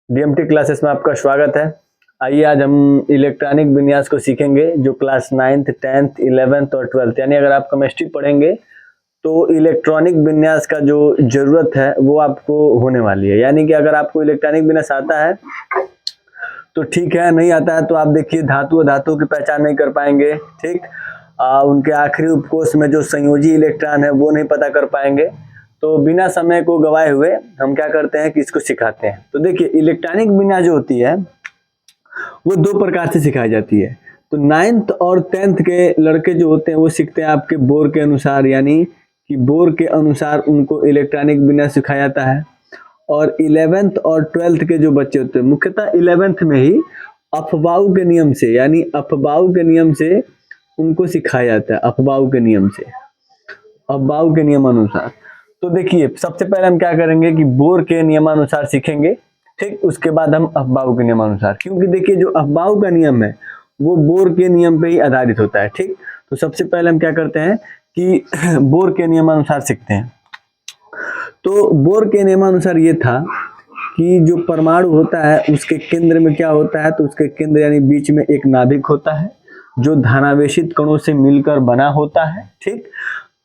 DMT classes में आपका स्वागत है। आइए आज हम इलेक्ट्रॉनिक विन्यास को सीखेंगे जो क्लास 9th 10th 11th और 12th यानी अगर आप केमिस्ट्री पढ़ेंगे तो इलेक्ट्रॉनिक विन्यास का जो जरूरत है वो आपको होने वाली है। यानी कि अगर आपको इलेक्ट्रॉनिक विन्यास आता है तो ठीक है, नहीं आता है तो आप देखिए धातु की पहचान नहीं कर पाएंगे। ठीक, उनके आखिरी उपकोष में जो संयोजी इलेक्ट्रॉन है वो नहीं पता कर पाएंगे। तो बिना समय को गवाए हुए हम क्या करते हैं कि इसको सिखाते हैं। तो देखिए इलेक्ट्रॉनिक विन्यास जो होती है वो दो प्रकार से सिखाई जाती है। तो 9th और 10th के लड़के जो होते हैं वो सीखते हैं आपके बोर के अनुसार, यानी कि बोर के अनुसार उनको इलेक्ट्रॉनिक विन्यास सिखाया जाता है। और 11th और 12th के जो बच्चे होते हैं मुख्यतः 11th में ही अफबाउ के नियम से, यानी अफबाउ के नियम से उनको सिखाया जाता है। अफबाउ के नियम से, अफबाउ के नियम अनुसार। तो देखिए सबसे पहले हम क्या करेंगे कि बोर के नियमानुसार सीखेंगे। ठीक, उसके बाद हम अफबाउ के नियमानुसार, क्योंकि देखिए जो अफबाउ का नियम है वो बोर के नियम पे ही आधारित होता है। ठीक, तो सबसे पहले हम क्या करते हैं कि बोर के नियमानुसार सीखते हैं। तो बोर के नियमानुसार ये था कि जो परमाणु होता है उसके केंद्र में क्या होता है, तो उसके केंद्र यानी बीच में एक नाभिक होता है जो धनावेशित कणों से मिलकर बना होता है। ठीक,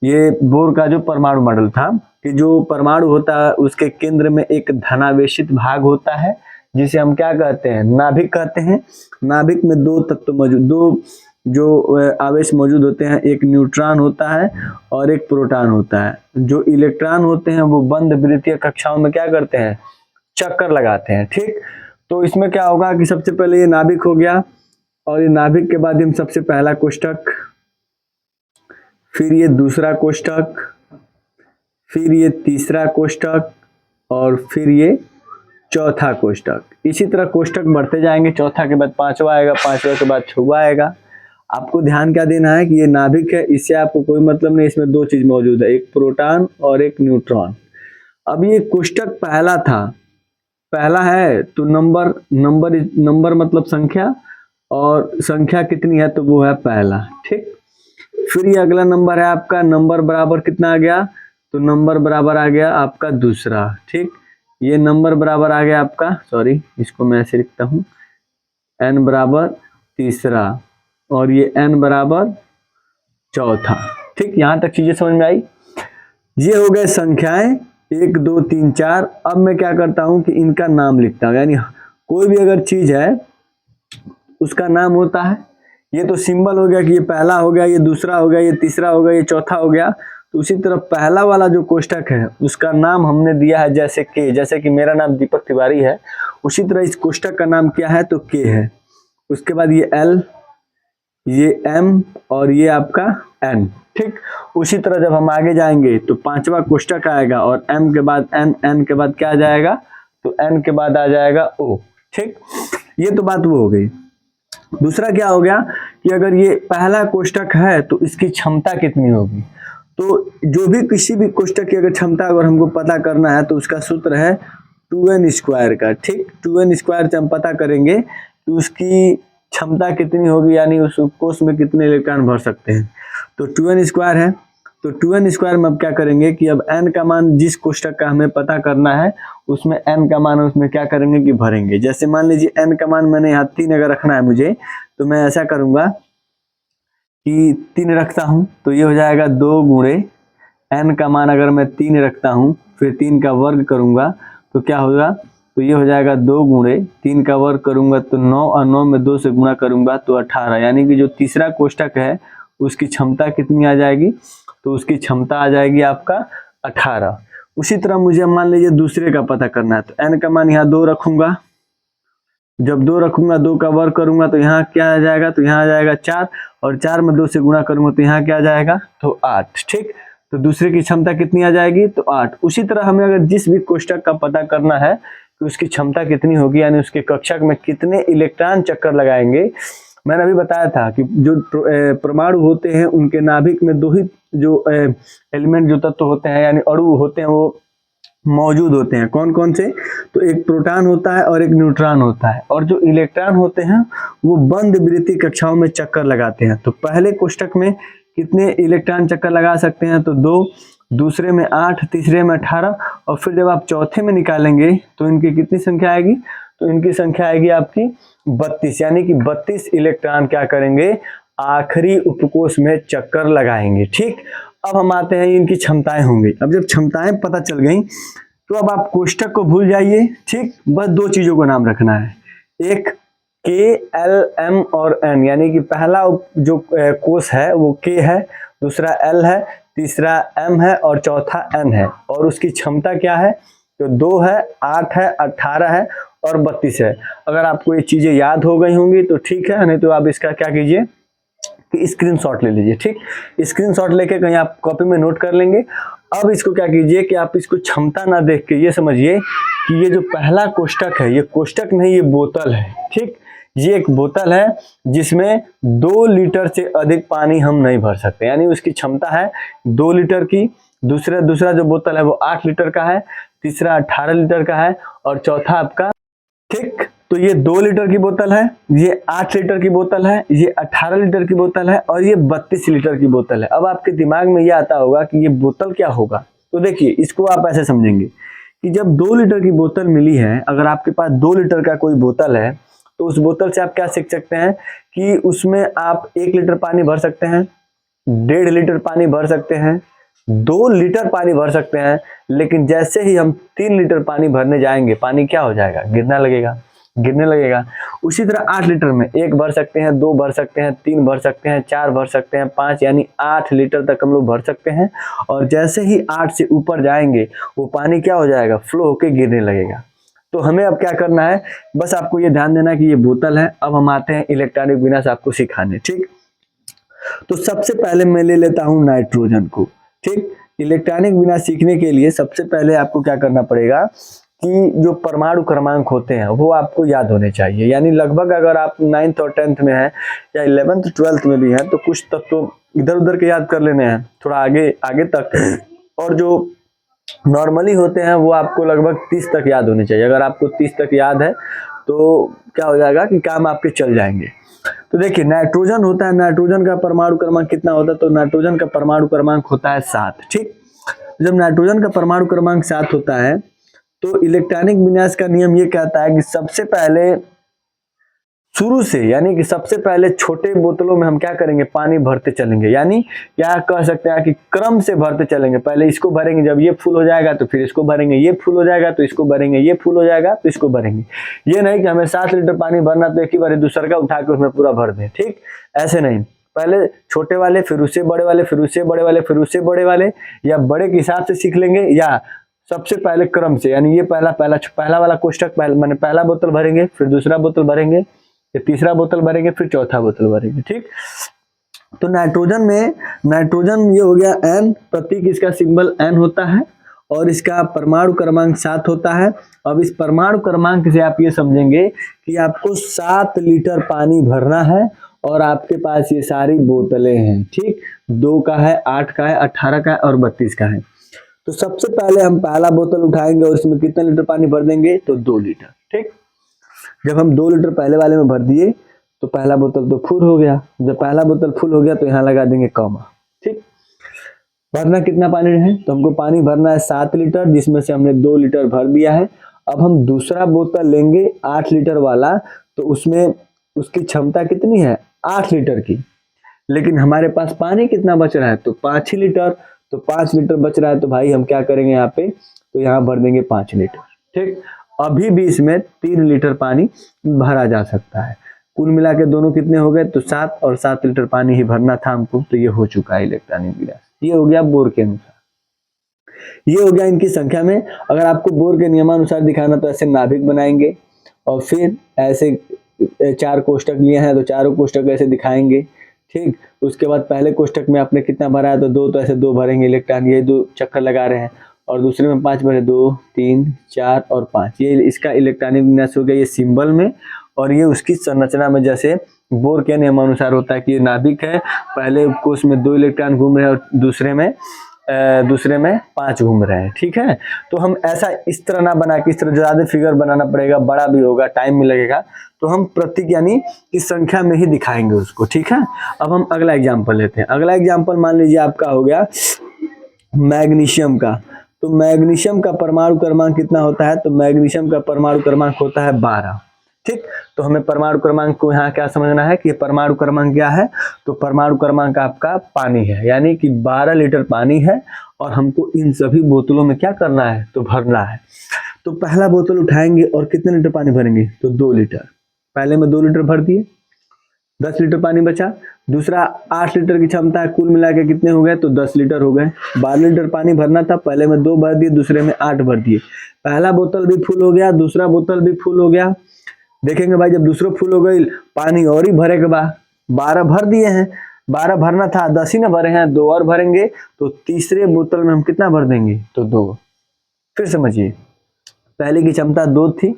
ये बोर का जो परमाणु मॉडल था कि जो परमाणु होता है उसके केंद्र में एक धनावेशित भाग होता है जिसे हम क्या कहते हैं, नाभिक कहते हैं। नाभिक में दो तत्व मौजूद, दो जो आवेश मौजूद होते हैं, एक न्यूट्रॉन होता है और एक प्रोटॉन होता है। जो इलेक्ट्रॉन होते हैं वो बंद वृत्तीय कक्षाओं में क्या करते हैं, चक्कर लगाते हैं। ठीक, तो इसमें क्या होगा कि सबसे पहले ये नाभिक हो गया और ये नाभिक के बाद हम सबसे पहला कोष्ठक, फिर ये दूसरा कोष्ठक, फिर ये तीसरा कोष्ठक और फिर ये चौथा कोष्ठक। इसी तरह कोष्ठक बढ़ते जाएंगे, चौथा के बाद पांचवा आएगा, पांचवा के बाद छठवां आएगा। आपको ध्यान क्या देना है कि ये नाभिक है, इससे आपको कोई मतलब नहीं, इसमें दो चीज मौजूद है, एक प्रोटॉन और एक न्यूट्रॉन। अब ये कोष्ठक पहला था, पहला है तो नंबर मतलब संख्या, और संख्या कितनी है तो वो है पहला। ठीक, फिर ये अगला नंबर है आपका, नंबर बराबर कितना आ गया, तो नंबर बराबर आ गया आपका दूसरा। ठीक, ये नंबर बराबर आ गया आपका, सॉरी इसको मैं ऐसे लिखता हूँ, n बराबर तीसरा और ये n बराबर चौथा। ठीक, यहां तक चीजें समझ में आई। ये हो गए संख्याएं 1 2 3 4। अब मैं क्या करता हूं कि इनका नाम लिखता हूं, यानी कोई भी अगर चीज है उसका नाम होता है। ये तो सिंबल हो गया कि ये पहला हो गया, ये दूसरा हो गया, ये तीसरा हो गया, ये चौथा हो गया। तो उसी तरह पहला वाला जो कोष्ठक है उसका नाम हमने दिया है जैसे के, जैसे कि मेरा नाम दीपक तिवारी है, उसी तरह इस कोष्ठक का नाम क्या है तो के है। उसके बाद ये L, ये M और ये आपका N। ठीक, उसी तरह जब हम आगे जाएंगे तो पांचवा कोष्ठक आएगा और M के बाद N, N के बाद क्या आ जाएगा, तो N के बाद आ जाएगा O। ठीक, ये तो बात वो हो गई। दूसरा क्या हो गया कि अगर ये पहला कोष्ठक है तो इसकी क्षमता कितनी होगी। तो जो भी किसी भी कोष्ठक की अगर क्षमता अगर हमको पता करना है तो उसका सूत्र है 2n स्क्वायर का। ठीक, 2n स्क्वायर से हम पता करेंगे कि उसकी क्षमता कितनी होगी, यानी उस कोष में कितने इलेक्ट्रॉन भर सकते हैं। तो 2n स्क्वायर है, तो 2n स्क्वायर में अब क्या करेंगे कि अब n का मान जिस कोष्ठक का हमें पता करना है उसमें n का मान उसमें क्या करेंगे कि भरेंगे। जैसे मान लीजिए n का मान मैंने यहाँ 3 अगर रखना है मुझे, तो मैं ऐसा करूंगा कि 3 रखता हूं तो ये हो जाएगा 2 गुणे n का मान अगर मैं 3 रखता हूं फिर 3 का वर्ग करूंगा तो क्या होगा, तो ये हो जाएगा 2 गुणे 3 का वर्ग करूंगा तो 9 और 9 में 2 से गुणा करूंगा तो 18। यानी कि जो तीसरा कोष्ठक है उसकी क्षमता कितनी आ जाएगी, तो उसकी क्षमता आ जाएगी आपका 18। उसी तरह मुझे मान लीजिए दूसरे का पता करना है, तो n का मान यहाँ 2 रखूंगा, जब 2 रखूंगा 2 का वर्ग करूंगा तो यहाँ क्या आ जाएगा, तो यहाँ आ जाएगा 4 और 4 में 2 से गुणा करूंगा तो यहाँ क्या आ जाएगा, तो 8। ठीक, तो दूसरे की क्षमता कितनी आ जाएगी, तो 8। उसी तरह हमें अगर जिस भी कोष्ठक का पता करना है कि उसकी क्षमता कितनी होगी, यानी उसके कक्षक में कितने इलेक्ट्रॉन चक्कर लगाएंगे। मैंने अभी बताया था कि जो परमाणु होते हैं उनके नाभिक में 2 ही जो एलिमेंट जो तत्व होते हैं यानी अणु होते हैं वो मौजूद होते हैं। कौन कौन से, तो एक प्रोटॉन होता है और एक न्यूट्रॉन होता है, और जो इलेक्ट्रॉन होते हैं वो बंद वृत्तीय कक्षाओं में चक्कर लगाते हैं। तो पहले कोष्ठक में कितने इलेक्ट्रॉन चक्कर लगा सकते हैं, तो 2, दूसरे में 8, तीसरे में 18 और फिर जब आप चौथे में निकालेंगे तो इनकी कितनी संख्या आएगी, तो इनकी संख्या आएगी आपकी 32, यानी कि 32 इलेक्ट्रॉन क्या करेंगे, आखिरी उपकोष में चक्कर लगाएंगे। ठीक, अब हम आते हैं इनकी क्षमताएं होंगी। अब जब क्षमताएं पता चल गई तो अब आप कोष्टक को भूल जाइए। ठीक, बस दो चीजों को नाम रखना है, एक के, एल, एम और एन, यानी कि पहला जो कोष है वो के है, दूसरा एल है, तीसरा एम है और चौथा एन है। और उसकी क्षमता क्या है, तो 2 है, 8 है, 18 है और 32 है। अगर आपको ये चीजें याद हो गई होंगी तो ठीक है, नहीं तो आप इसका क्या कीजिए कि स्क्रीनशॉट ले लीजिए। ठीक, स्क्रीनशॉट लेके कहीं आप कॉपी में नोट कर लेंगे। अब इसको क्या कीजिए कि आप इसको क्षमता ना देख के ये समझिए कि ये जो पहला कोष्टक है, ये कोष्टक नहीं, ये बोतल है। ठीक, ये एक बोतल है जिसमें 2 लीटर से अधिक पानी हम नहीं भर सकते, यानी उसकी क्षमता है 2 लीटर की। दूसरा जो बोतल है वो 8 लीटर का है, तीसरा 18 लीटर का है और चौथा आपका, ठीक, तो ये 2 लीटर की बोतल है, ये 8 लीटर की बोतल है, ये 18 लीटर की बोतल है और ये 32 लीटर की बोतल है। अब आपके दिमाग में ये आता होगा कि ये बोतल क्या होगा। तो देखिए, इसको आप ऐसे समझेंगे कि जब 2 लीटर की बोतल मिली है, अगर आपके पास 2 लीटर का कोई बोतल है तो उस बोतल से आप क्या सीख सकते हैं कि उसमें आप 1 लीटर पानी भर सकते हैं, 1.5 लीटर पानी भर सकते हैं, 2 लीटर पानी भर सकते हैं। लेकिन जैसे ही हम 3 लीटर पानी भरने जाएंगे, पानी क्या हो जाएगा, गिरने लगेगा। उसी तरह 8 लीटर में 1 भर सकते हैं, 2 भर सकते हैं, 3 भर सकते हैं, 4 भर सकते हैं, 5, यानी 8 लीटर तक हम लोग भर सकते हैं। और जैसे ही 8 से ऊपर जाएंगे वो पानी क्या हो जाएगा, फ्लो होके गिरने लगेगा। तो हमें अब क्या करना है, बस आपको ये ध्यान देना कि ये बोतल है। अब हम आते हैं इलेक्ट्रॉनिक विनाश आपको सिखाने। ठीक, तो सबसे पहले मैं ले लेता हूं नाइट्रोजन को। ठीक, इलेक्ट्रॉनिक विनाश सीखने के लिए सबसे पहले आपको क्या करना पड़ेगा कि जो परमाणु क्रमांक होते हैं वो आपको याद होने चाहिए। यानी लगभग अगर आप 9th और 10th में हैं या 11th 12th में भी हैं तो कुछ तक तो इधर उधर के याद कर लेने हैं, थोड़ा आगे तक। और जो नॉर्मली होते हैं वो आपको लगभग 30 तक याद होने चाहिए। अगर आपको 30 तक याद है तो क्या हो जाएगा कि काम आपके चल जाएंगे। तो देखिए, नाइट्रोजन होता है, नाइट्रोजन का परमाणु क्रमांक कितना होता है, तो नाइट्रोजन का परमाणु क्रमांक होता है 7। ठीक, जब नाइट्रोजन का परमाणु क्रमांक 7 होता है तो इलेक्ट्रॉनिक विन्यास का नियम ये कहता है कि सबसे पहले शुरू से, यानी कि सबसे पहले छोटे बोतलों में हम क्या करेंगे, पानी भरते चलेंगे। यानी क्या कह सकते हैं कि क्रम से भरते चलेंगे। पहले इसको भरेंगे, जब ये फुल हो जाएगा तो फिर इसको भरेंगे, ये फुल हो जाएगा तो इसको भरेंगे, ये फुल हो जाएगा तो इसको भरेंगे। ये नहीं कि हमें 7 लीटर पानी भरना तो एक ही बार दूसरा का उठा के उसमें पूरा भर दें। ठीक, ऐसे नहीं, पहले छोटे वाले, फिर उससे बड़े वाले, फिर उससे बड़े वाले, फिर उससे बड़े वाले, या बड़े के हिसाब से सीख लेंगे, या सबसे पहले क्रम से। यानी ये पहला वाला कोष्टक मैंने पहला बोतल भरेंगे, फिर दूसरा बोतल भरेंगे, फिर तीसरा बोतल भरेंगे, फिर चौथा बोतल भरेंगे। ठीक, तो नाइट्रोजन ये हो गया N, प्रतीक इसका सिंबल N होता है और इसका परमाणु क्रमांक 7 होता है। अब इस परमाणु क्रमांक से आप ये समझेंगे कि आपको 7 लीटर पानी भरना है और आपके पास ये सारी बोतलें हैं। ठीक, 2 का है, 8 का है, 18 का है और 32 का है। तो सबसे पहले हम पहला बोतल उठाएंगे और इसमें कितना लीटर पानी भर देंगे, तो 2 लीटर। ठीक, जब हम 2 लीटर पहले वाले में भर दिए तो पहला बोतल तो फुल हो गया। जब पहला बोतल फुल हो गया तो यहाँ लगा देंगे कॉमा। ठीक, भरना कितना पानी है, तो हमको पानी भरना है 7 लीटर, जिसमें से हमने 2 लीटर भर दिया है। अब हम दूसरा बोतल लेंगे 8 लीटर वाला, तो उसमें उसकी क्षमता कितनी है, 8 लीटर की, लेकिन हमारे पास पानी कितना बच रहा है, तो 5 ही लीटर। तो 5 लीटर बच रहा है तो भाई हम क्या करेंगे यहाँ पे, तो यहाँ भर देंगे 5 लीटर। ठीक, अभी भी इसमें 3 लीटर पानी भरा जा सकता है। कुल मिला के दोनों कितने हो गए, तो 7 और 7 लीटर पानी ही भरना था हमको। तो ये हो चुका है इलेक्ट्रॉनिक विन्यास। ये हो गया बोर के अनुसार, ये हो गया इनकी संख्या में। अगर आपको बोर के नियमानुसार दिखाना तो ऐसे नाभिक बनाएंगे और फिर ऐसे 4 कोष्टक लिए हैं तो चारों कोष्टक ऐसे दिखाएंगे। ठीक, उसके बाद पहले कोष्टक में आपने कितना भरा है, तो 2, तो ऐसे 2 भरेंगे इलेक्ट्रॉन, ये 2 चक्कर लगा रहे हैं। और दूसरे में 5 भरे, 2, 3, 4 और 5। ये इसका इलेक्ट्रॉनिक विन्यास हो गया, ये सिंबल में। और ये उसकी संरचना में जैसे बोर के नियमानुसार होता है कि ये नाभिक है, पहले कोष में 2 इलेक्ट्रॉन घूम रहे हैं और दूसरे में 5 घूम रहे हैं। ठीक है, तो हम ऐसा इस तरह ना बना के, इस तरह ज्यादा फिगर बनाना पड़ेगा, बड़ा भी होगा, टाइम भी लगेगा, तो हम प्रतीक यानी इस संख्या में ही दिखाएंगे उसको। ठीक है, अब हम अगला एग्जाम्पल लेते हैं। अगला एग्जाम्पल मान लीजिए आपका हो गया मैग्नीशियम का। तो मैग्नीशियम का परमाणु क्रमांक कितना होता है, तो मैग्नीशियम का परमाणु क्रमांक होता है 12। ठीक, तो हमें परमाणु क्रमांक को यहाँ क्या समझना है कि परमाणु क्रमांक क्या है, तो परमाणु क्रमांक आपका पानी है, यानी कि 12 लीटर पानी है और हमको इन सभी बोतलों में क्या करना है, तो भरना है। तो पहला बोतल उठाएंगे और कितने लीटर पानी भरेंगे, तो 2 लीटर। पहले में 2 लीटर भर दिए, 10 लीटर पानी बचा। दूसरा 8 लीटर की क्षमता है, कुल मिला के कितने हो गए, तो 10 लीटर हो गए। 12 लीटर पानी भरना था, पहले में 2 भर दिए, दूसरे में 8 भर दिए। पहला बोतल भी फुल हो गया, दूसरा बोतल भी फुल हो गया। देखेंगे भाई जब दूसरा फुल हो गई, पानी और ही भरे के बाद 12 भर दिए हैं, 12 भरना था, 10 ही ना भरे हैं, 2 और भरेंगे। तो तीसरे बोतल में हम कितना भर देंगे, तो 2। फिर समझिए, पहले की क्षमता 2 थी,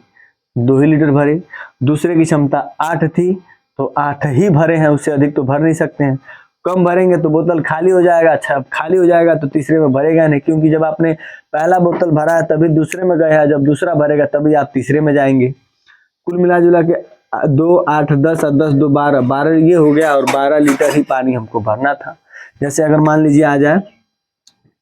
2 ही लीटर भरे। दूसरे की क्षमता 8 थी, तो 8 ही भरे हैं, उससे अधिक तो भर नहीं सकते हैं। कम भरेंगे तो बोतल खाली हो जाएगा। अच्छा, खाली हो जाएगा तो तीसरे में भरेगा नहीं, क्योंकि जब आपने पहला बोतल भरा है तभी दूसरे में गए हैं, जब दूसरा भरेगा तभी आप तीसरे में जाएंगे। कुल मिला जुला के 2 8 10 और 10 2 12, 12 ये हो गया और 12 लीटर ही पानी हमको भरना था। जैसे अगर मान लीजिए आ जाए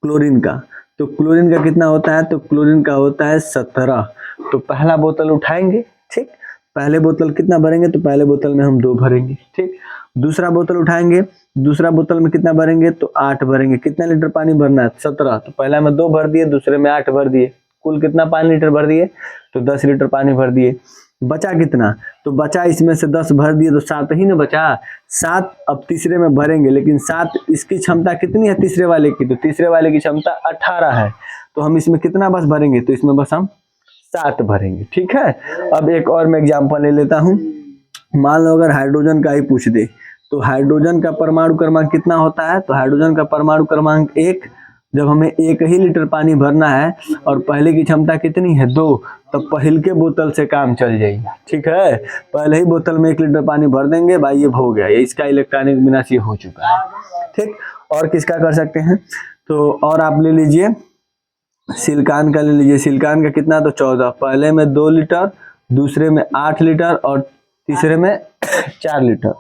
क्लोरीन का, तो क्लोरीन का कितना होता है, तो क्लोरीन का होता है 17। तो पहला बोतल उठाएंगे, ठीक, पहले बोतल कितना भरेंगे, तो पहले बोतल में हम 2 भरेंगे। ठीक, दूसरा बोतल उठाएंगे, दूसरा बोतल में कितना भरेंगे, तो 8 भरेंगे। कितना लीटर पानी भरना है, 17। तो पहला में 2 भर दिए, दूसरे में 8 भर दिए, कुल कितना 5 लीटर भर दिए, तो 10 लीटर पानी भर दिए। बचा कितना, तो बचा इसमें से 10 भर दिए तो 7 ही ना बचा। 7 अब तीसरे में भरेंगे, लेकिन 7 इसकी क्षमता कितनी है तीसरे वाले की, तो तीसरे वाले की क्षमता 18 है। तो हम इसमें कितना बस भरेंगे, तो इसमें बस हम 7 भरेंगे। ठीक है, अब एक और मैं एग्जांपल ले लेता हूँ। मान लो अगर हाइड्रोजन का ही पूछ दे, तो हाइड्रोजन का परमाणु क्रमांक कितना होता है, तो हाइड्रोजन का परमाणु क्रमांक 1। जब हमें 1 ही लीटर पानी भरना है और पहले की क्षमता कितनी है, 2, तो पहले के बोतल से काम चल जाएगा। ठीक है, पहले ही बोतल में 1 लीटर पानी भर देंगे, भाई ये हो गया, ये इसका इलेक्ट्रॉनिक विनाश ये हो चुका है। ठीक, और किसका कर सकते हैं, तो और आप ले लीजिए सिलिकॉन का ले लीजिए। सिलिकॉन का कितना, तो 14। पहले में 2 लीटर, दूसरे में 8 लीटर और तीसरे में 4 लीटर।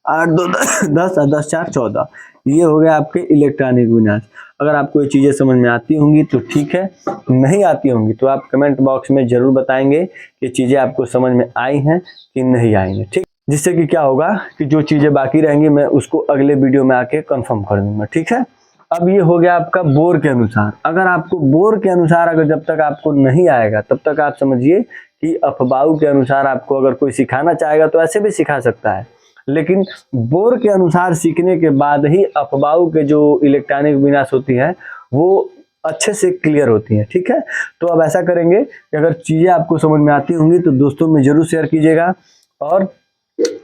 8 2 10 और 10 4 14। ये हो गया आपके इलेक्ट्रॉनिक विनाश। अगर आपको ये चीज़ें समझ में आती होंगी तो ठीक है, नहीं आती होंगी तो आप कमेंट बॉक्स में जरूर बताएंगे कि चीज़ें आपको समझ में आई हैं कि नहीं आई हैं। ठीक, जिससे कि क्या होगा कि जो चीज़ें बाकी रहेंगी मैं उसको अगले वीडियो में आके कंफर्म कर दूंगा। ठीक है, अब ये हो गया आपका बोर के अनुसार। अगर आपको बोर के अनुसार अगर जब तक आपको नहीं आएगा तब तक आप समझिए कि अफबाऊ के अनुसार आपको अगर कोई सिखाना चाहेगा तो ऐसे भी सिखा सकता है, लेकिन बोर के अनुसार सीखने के बाद ही अफबाऊ के जो इलेक्ट्रॉनिक विनाश होती है वो अच्छे से क्लियर होती है। ठीक है, तो अब ऐसा करेंगे कि अगर चीज़ें आपको समझ में आती होंगी तो दोस्तों में जरूर शेयर कीजिएगा और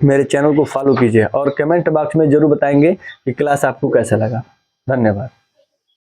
मेरे चैनल को फॉलो कीजिए और कमेंट बॉक्स में जरूर बताएंगे कि क्लास आपको कैसा लगा। धन्यवाद।